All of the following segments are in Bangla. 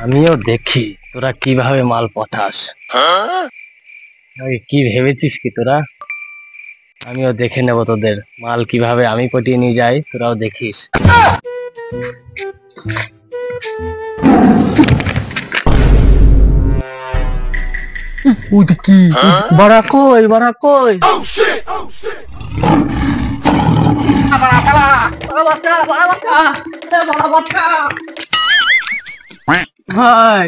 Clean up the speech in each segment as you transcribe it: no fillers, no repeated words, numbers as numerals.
আমিও দেখি তোরা কিভাবে মাল পটাস। কি ভেবেছিস কি তোরা? আমিও দেখে নেব তোদের মাল কিভাবে আমি পটিয়ে নিয়ে যাই, তোরাও দেখিস। ওইটা কি? বড়া কই, বড়া কই? ভাই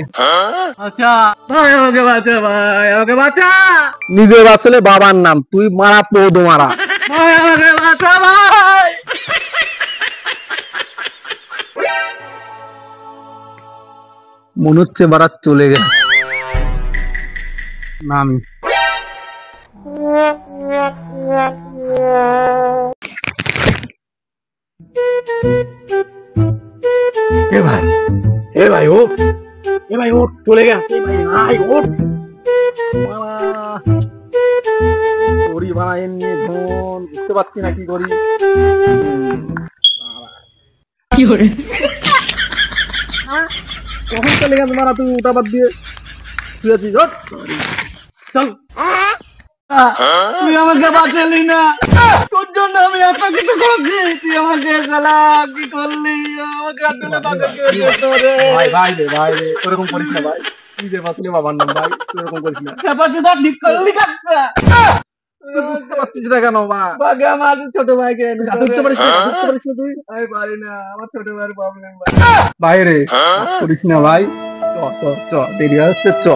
আচ্ছা, ভাই আমাকে বাঁচা, ভাই আমাকে বাঁচা। নিজে বাঁচলে বাবার নাম, তুই মারা পৌদ মারা। ভাই আমাকে বাঁচা ভাই। মনে হচ্ছে বারাত চলে গেছে। না আমি এ ভাই, এ ভাই ও, এ ভাই ওঠ, চলে গেছে ভাই, ভাই ওঠ। করি ভাই এমনি ধন, বুঝতে পারছি না কি করি। কখন চলে গেছে মারা, তুই ওটা বাদ দিয়ে তুই আছিস। ওঠ, চল। তুই আমাকে বাঁচালি না, তোর জন্য আমি এত কিছু করছি, তুই আমাকে শালা কি করলি? আমাকে আর তুলে বাঁচাতে হতো রে। ভাই ভাই রে, ভাই রে, ওরকম করিস না ভাই। তুই যে বাঁচলে বাবার নাম ভাই, তুই ওরকম করিস না। ব্যাপারটা ঠিক করলি কাকা। তুই বুঝতে পারছিস না কেন মা? বাগে আমার ছোট ভাইকে ধরতে পারিস না, ধরতে পারিস না তুই? আমি পারি না, আমার ছোট ভাইয়ের প্রবলেম। ভাই রে, করিস না ভাই। চ চ চ, দেরি হচ্ছে, চ।